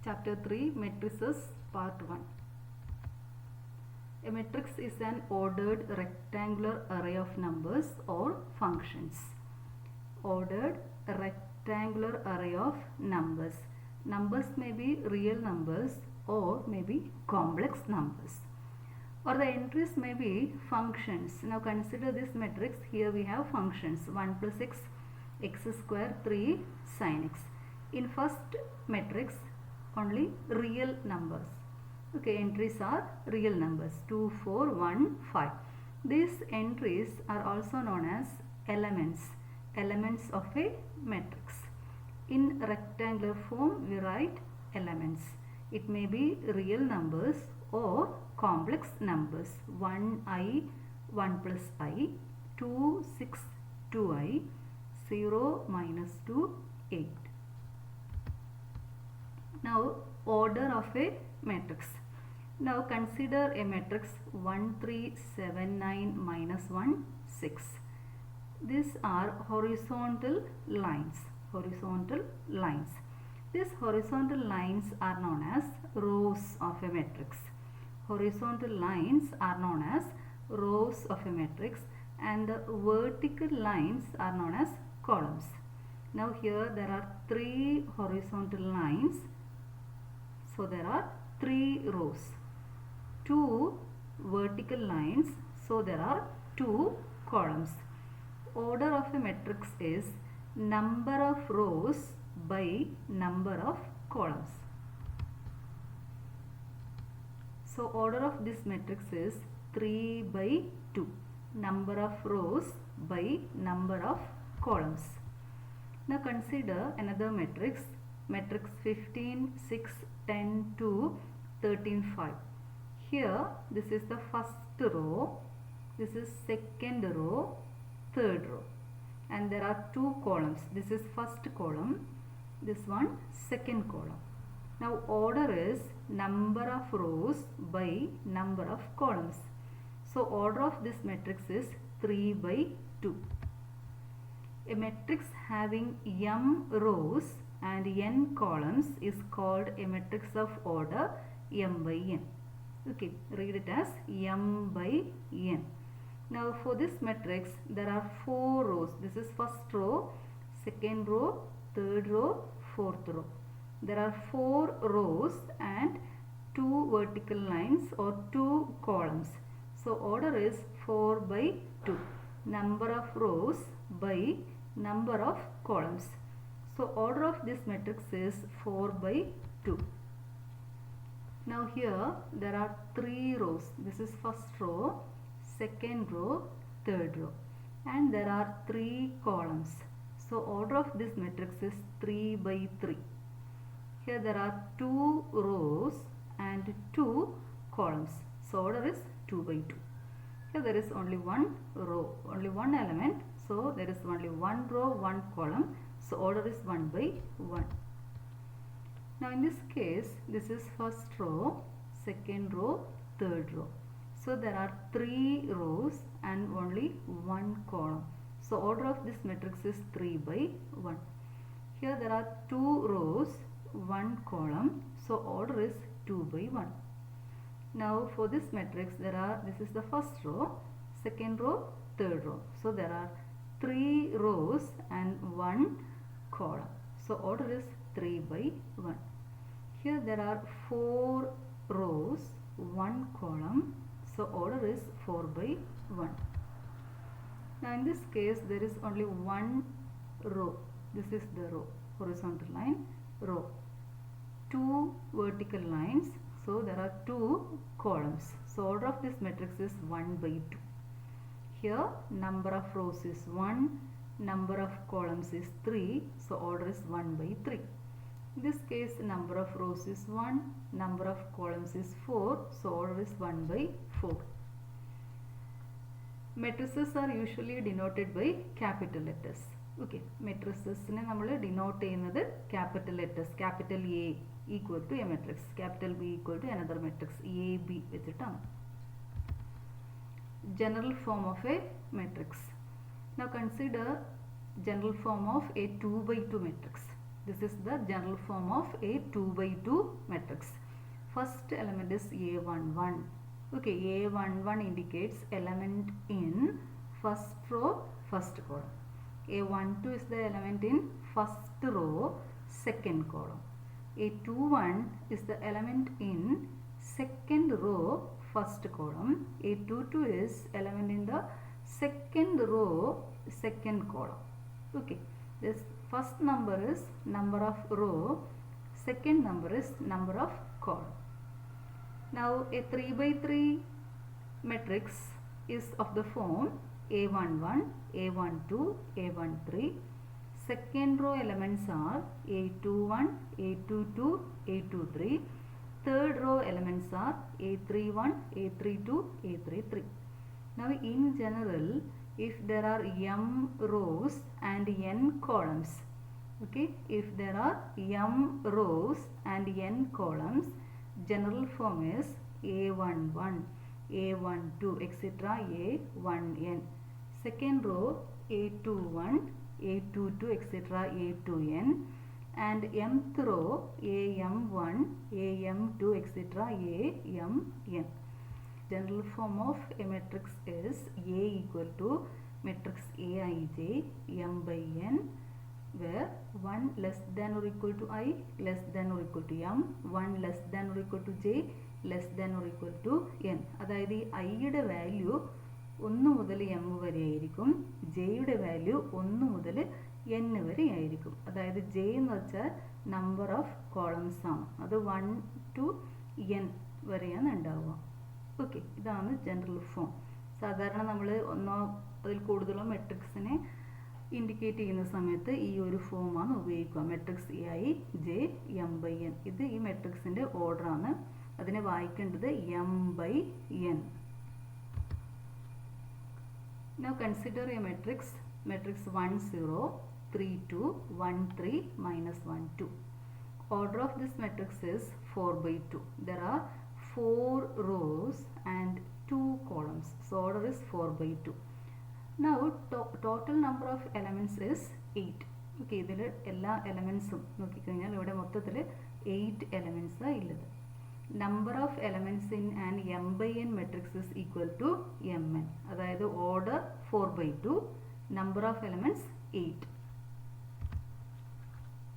Chapter 3 Matrices Part 1. A matrix is an ordered rectangular array of numbers or functions. Ordered rectangular array of numbers. Numbers may be real numbers or may be complex numbers. Or the entries may be functions. Now consider this matrix. Here we have functions 1 plus x, x square, 3 sin x. In first matrix only real numbers. Okay, entries are real numbers 2, 4, 1, 5. These entries are also known as elements of a matrix. In rectangular form we write elements. It may be real numbers or complex numbers 1i, 1 plus I, 2, 6, 2i, 0, minus 2, 8. Now order of a matrix. Now consider a matrix 1, 3, 7, 9, minus 1, 6. These are horizontal lines. These horizontal lines are known as rows of a matrix. Horizontal lines are known as rows of a matrix and the vertical lines are known as columns. Now here there are 3 horizontal lines. So there are 3 rows, 2 vertical lines, so there are 2 columns. Order of a matrix is number of rows by number of columns. So order of this matrix is 3 by 2, number of rows by number of columns. Now consider another matrix 15, 6, 10, 2, 13, 5. Here this is the first row, this is second row, third row, and there are 2 columns. This is first column, this one second column. Now order is number of rows by number of columns. So order of this matrix is 3 by 2. A matrix having m rows and n columns is called a matrix of order m by n. Okay, read it as m by n. Now for this matrix there are 4 rows. This is first row, second row, third row, fourth row. There are 4 rows and 2 vertical lines or 2 columns. So order is 4 by 2. Number of rows by number of columns. So order of this matrix is 4 by 2. Now here there are 3 rows. This is first row, second row, third row, and there are 3 columns. So order of this matrix is 3 by 3. Here there are 2 rows and 2 columns. So order is 2 by 2. Here there is only one row, only one element. So there is only one row, one column. So order is 1 by 1. Now in this case, this is first row, second row, third row. So there are 3 rows and only one column. So order of this matrix is 3 by 1. Here there are 2 rows, one column. So order is 2 by 1. Now for this matrix this is the first row, second row, third row. So there are 3 rows and one column. So order is 3 by 1. Here there are 4 rows, one column. So order is 4 by 1. Now in this case there is only one row. This is the row, horizontal line, row. 2 vertical lines. So there are 2 columns. So order of this matrix is 1 by 2. Here number of rows is 1, number of columns is 3. So order is 1 by 3. In this case number of rows is 1, number of columns is 4. So order is 1 by 4. Matrices are usually denoted by capital letters. Okay, matrices we denote cheyyunnathu capital letters. Capital A equal to a matrix, capital B equal to another matrix, A, B vechittana. General form of a matrix. Now consider general form of a 2 by 2 matrix. This is the general form of a 2 by 2 matrix. First element is A11. Okay, A11 indicates element in first row, first column. A12 is the element in first row, second column. A21 is the element in second row, first column. A22 is element in the second row, second column. Okay, this first number is number of row, second number is number of column. Now a 3 by 3 matrix is of the form A11, A12, A13. Second row elements are A21, A22, A23. Third row elements are A31, A32, A33. Now in general, if there are m rows and n columns, okay, if there are m rows and n columns, general form is A11, A12, etc. A1n. Second row A21, A22, etc. A2n, and mth row AM1, AM2, etc. AMn. General form of a matrix is A equal to matrix Aij m by n, where 1 less than or equal to I, less than or equal to m, 1 less than or equal to j, less than or equal to n. അതായത് ഈ ഐയുടെ value 1 മുതൽ m വരെ ആയിരിക്കും, ജെയുടെ value 1 മുതൽ n വരെ ആയിരിക്കും. അതായത് j എന്ന് വെച്ചാൽ നമ്പർ ഓഫ് കോളംസ് ആണ്, അത് 1 to n വരെയാണ് ഉണ്ടാവുക. ഓക്കെ, ഇതാണ് ജനറൽ ഫോം. സാധാരണ നമ്മൾ ഒന്നോ അതിൽ കൂടുതലോ മെട്രിക്സിനെ ഇൻഡിക്കേറ്റ് ചെയ്യുന്ന സമയത്ത് ഈ ഒരു ഫോമാണ് ഉപയോഗിക്കുക, matrix A I J M by N. ഇത് ഈ മെട്രിക്സിൻ്റെ ഓർഡറാണ്, അതിനെ വായിക്കേണ്ടത് M by N. Now consider a matrix, matrix 1 0 3 2 1 3 minus 1 2. Order of this matrix is 4 by 2. There are 4 rows and 2 columns, so order is 4 by 2. Now total number of elements is 8. Okay, ഇതിൽ എല്ലാ എലമെൻസും നോക്കിക്കഴിഞ്ഞാൽ ഇവിടെ മൊത്തത്തിൽ 8 elements ഉള്ളത്. Number of elements in an m by n matrix is equal to mn. അതായത് order 4 by 2, number of elements 8.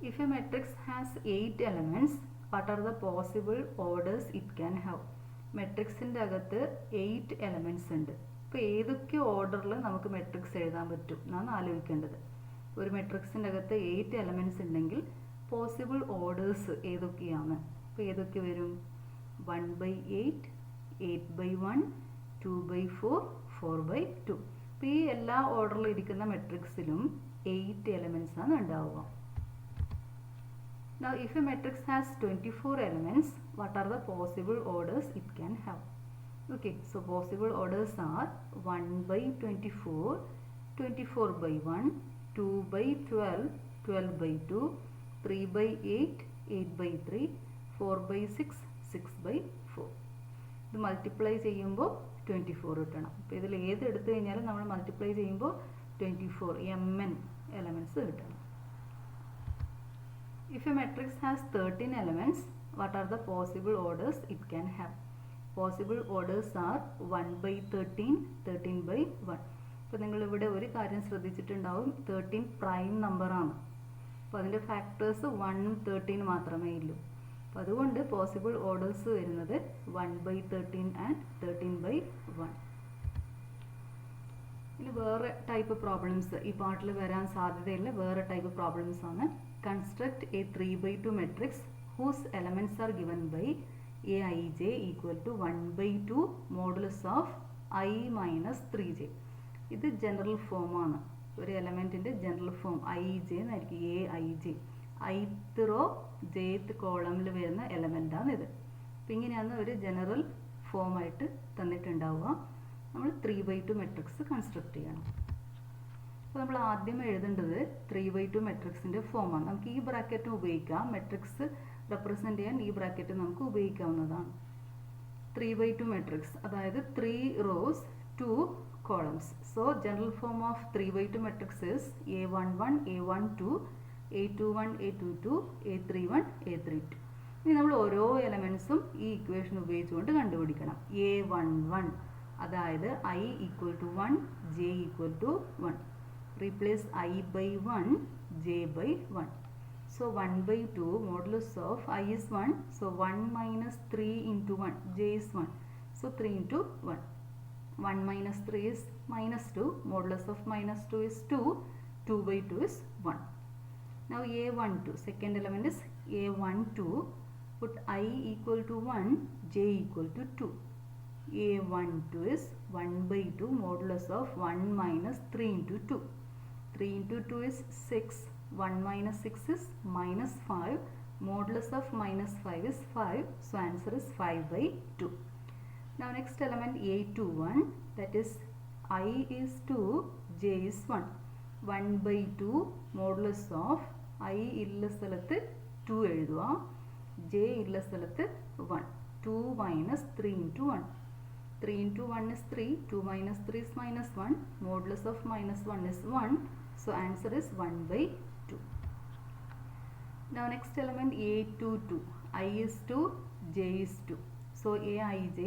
If a matrix has 8 elements, what are the possible orders it can have? മെട്രിക്സിൻ്റെ അകത്ത് 8 elements ഉണ്ട്. അപ്പോൾ ഏതൊക്കെ ഓർഡറിൽ നമുക്ക് matrix എഴുതാൻ പറ്റും എന്നാണ് ആലോചിക്കേണ്ടത്. ഒരു മെട്രിക്സിൻ്റെ അകത്ത് 8 എലമെൻറ്റ്സ് ഉണ്ടെങ്കിൽ പോസിബിൾ ഓർഡേഴ്സ് ഏതൊക്കെയാണ്? അപ്പോൾ ഏതൊക്കെ വരും? 1 by 8, 8 by 1, 2 by 4, 4 by 2. അപ്പോൾ ഈ എല്ലാ ഓർഡറിൽ ഇരിക്കുന്ന മെട്രിക്സിലും 8 എലമെൻറ്റ്സ് ആണ് ഉണ്ടാവുക. Now if a matrix has 24 elements, what are the possible orders it can have? Okay, so possible orders are 1 by 24, 24 by 1, 2 by 12, 12 by 2, 3 by 8, 8 by 3, 4 by 6, 6 by 4. ഇത് multiply ചെയ്യുമ്പോൾ 24 കിട്ടണം. അപ്പോൾ ഇതിൽ ഏത് എടുത്തു കഴിഞ്ഞാലും നമ്മൾ മൾട്ടിപ്ലൈ ചെയ്യുമ്പോൾ 24 mn എലമെൻറ്റ്സ് കിട്ടണം. If a matrix has 13 elements, what are the possible orders it can have? Possible orders are 1 by 13, 13 by 1. അപ്പോൾ നിങ്ങളിവിടെ ഒരു കാര്യം ശ്രദ്ധിച്ചിട്ടുണ്ടാവും, 13 പ്രൈം നമ്പറാണ്. അപ്പോൾ അതിൻ്റെ ഫാക്ടേഴ്സ് 1ഉം 13 മാത്രമേ ഉള്ളൂ. അപ്പോൾ അതുകൊണ്ട് പോസിബിൾ ഓർഡേഴ്സ് വരുന്നത് 1 by 13 ആൻഡ് 13 by 1. ഇനി വേറെ ടൈപ്പ് പ്രോബ്ലംസ് ഈ പാർട്ടിൽ വരാൻ സാധ്യതയുള്ള വേറെ ടൈപ്പ് പ്രോബ്ലംസ് ആണ്. Construct a 3 by 2 matrix whose elements are given by Aij equal to 1 by 2 modulus of I minus 3j. ഇത് ജനറൽ ഫോമാണ്. ഒരു എലമെൻറ്റിൻ്റെ ജനറൽ ഫോം ij എന്നായിരിക്കും, Aij. ith റോ jth കോളമിൽ വരുന്ന എലമെൻ്റാണ് ഇത്. അപ്പോൾ ഇങ്ങനെയാണ് ഒരു ജനറൽ ഫോമായിട്ട് തന്നിട്ടുണ്ടാവുക. നമ്മൾ 3 by 2 മെട്രിക്സ് കൺസ്ട്രക്ട് ചെയ്യണം. അപ്പോൾ നമ്മൾ ആദ്യം എഴുതേണ്ടത് 3 by 2 മെട്രിക്സിൻ്റെ ഫോമാണ്. നമുക്ക് ഈ ബ്രാക്കറ്റ് ഉപയോഗിക്കാം, മെട്രിക്സ് റെപ്രസെൻ്റ് ചെയ്യാൻ ഈ ബ്രാക്കറ്റ് നമുക്ക് ഉപയോഗിക്കാവുന്നതാണ്. 3 by 2 മെട്രിക്സ്, അതായത് 3 rows 2 columns. So general form of 3 by 2 matrix is A11, A12, A21 A22 A31 A32. ഇനി നമ്മൾ ഓരോ എലമെൻസും ഈ ഇക്വേഷൻ ഉപയോഗിച്ചുകൊണ്ട് കണ്ടുപിടിക്കണം. A11 അതായത് I equal to 1 J equal to 1. Replace I by 1 J by 1. So 1 by 2 modulus of I is 1. So 1 minus 3 into 1 J is 1. So 3 into 1. 1 minus 3 is minus 2. Modulus of minus 2 is 2. 2 by 2 is 1. Now A12, second element is A12. Put I equal to 1, J equal to 2. A12 is 1 by 2 modulus of 1 minus 3 into 2. 3 into 2 is 6. 1 minus 6 is minus 5. Modulus of minus 5 is 5. So answer is 5 by 2. Now next element A21, that is I is 2, J is 1. 1 by 2 modulus of I illa സ്ഥലത്ത് 2 എഴുതുക, J illa സ്ഥലത്ത് 1. 2 minus 3 into 1. 3 into 1 is 3. 2 minus 3 is minus 1. Modulus of minus 1 is 1. So answer is 1 by 2. Now next element A22. I is 2, J is 2. So Aij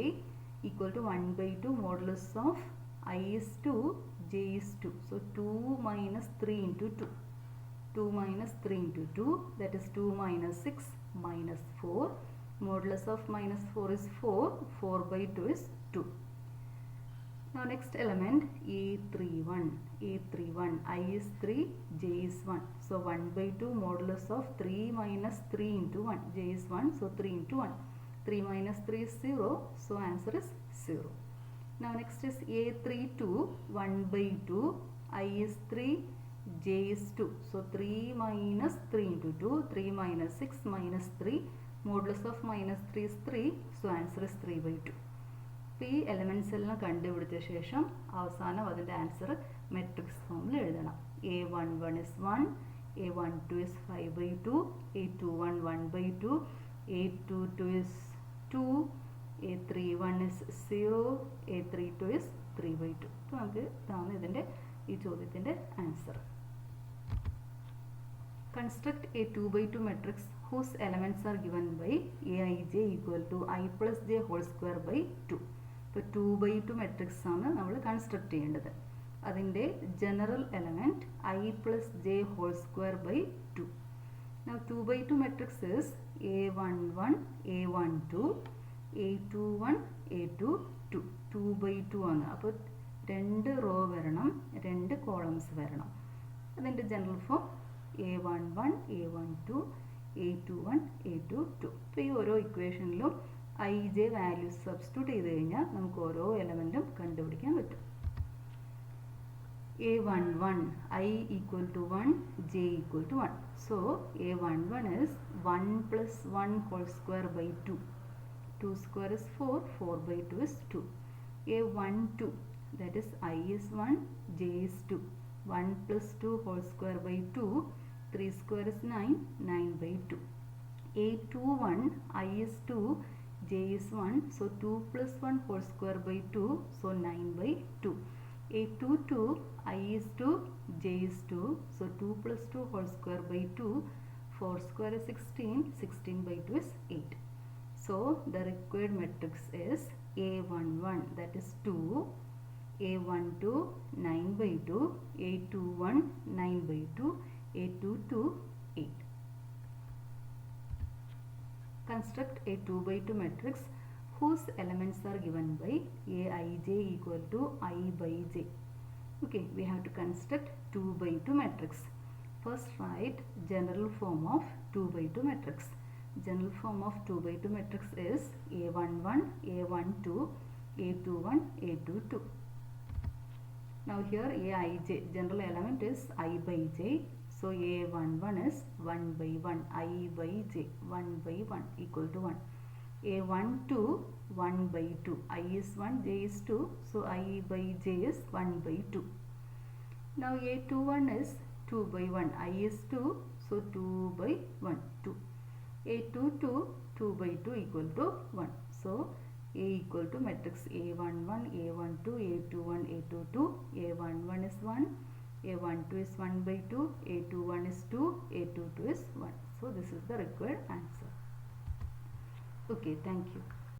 equal to 1 by 2 modulus of I is 2, J is 2. So 2 minus 3 into 2. 2 minus 3 into 2, that is 2 minus 6 minus 4. Modulus of minus 4 is 4. 4 by 2 is 2. Now next element A31. A31, I is 3, J is 1. So 1 by 2 modulus of 3 minus 3 into 1. J is 1, so 3 into 1. 3 minus 3 is 0, so answer is 0. Now next is A32, 1 by 2, I is 3, J is 2. So 3 minus 3 into 2, 3 minus 6 minus 3. Modulus of minus 3 is 3, so answer is 3 by 2. ഈ elements എല്ലാം കണ്ടുപിടിച്ച ശേഷം അവസാനം അതിൻ്റെ answer matrix ഫോമിൽ എഴുതണം. A11 is 1, A12 is 5 by 2, A21 1 by 2, A22 is 2, A31 is 0, A32 is 3 by 2. അപ്പോൾ നമുക്ക് ഇതാണ് ഇതിൻ്റെ ഈ ചോദ്യത്തിൻ്റെ answer. Construct a 2 by 2 matrix whose elements are given by Aij equal to I plus j whole square by 2. ഇപ്പോൾ 2 by 2 matrix ആണ് നമ്മൾ construct ചെയ്യേണ്ടത്. അതിൻ്റെ general element I plus j whole square by 2. Now 2 by 2 matrix is A11, A12, A21, A22. 2 by 2 ആണ്. അപ്പോൾ 2 raw വരണം, 2 columns വരണം. അതിൻ്റെ general form A11, A12, A21, A22. അപ്പോൾ ഈ ഓരോ ഇക്വേഷനിലും I j വാല്യൂസ് സബ്സ്റ്റിറ്റ്യൂട്ട് ചെയ്ത് കഴിഞ്ഞാൽ നമുക്ക് ഓരോ എലമെൻറ്റും കണ്ടുപിടിക്കാൻ പറ്റും. A11, I equal to 1, J equal to 1. So A11 is 1 plus 1 whole square by 2. 2 square is 4, 4 by 2 is 2. A12, that is I is 1, J is 2. 1 plus 2 whole square by 2, 3 square is 9, 9 by 2. A21, I is 2, J is 1, so 2 plus 1 whole square by 2, so 9 by 2. A22, I is 2, J is 2, so 2 plus 2 whole square by 2, 4 square is 16, 16 by 2 is 8. So the required matrix is A11, that is 2, A12 9 by 2, A21 9 by 2, A22 8. Construct a 2 by 2 matrix whose elements are given by Aij equal to I by j. Okay, we have to construct 2 by 2 matrix. First write general form of 2 by 2 matrix. General form of 2 by 2 matrix is A11, A12, A21, A22. Now here Aij, general element is I by j. So A11 is 1 by 1, I by j, 1 by 1 equal to 1. A12, 1 by 2, I is 1, j is 2, so I by j is 1 by 2. Now A21 is 2 by 1, I is 2, so 2 by 1, 2. A22, 2 by 2 equal to 1. So A equal to matrix A11, A12, A21, A22. A11 is 1, A12 is 1 by 2, A21 is 2, A22 is 1. So this is the required answer. Okay, thank you.